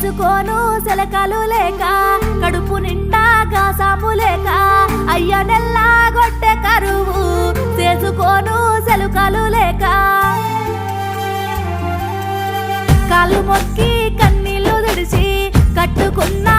చేసుకోను సెలకలు లేక కడుపు నిండా గాసాము లేక అయ్య నెల్లా గొట్టె కరువు చేసుకోను సెలకలు లేక కాళ్ళు మొక్కి కన్నీళ్లు తుడిచి కట్టుకున్నా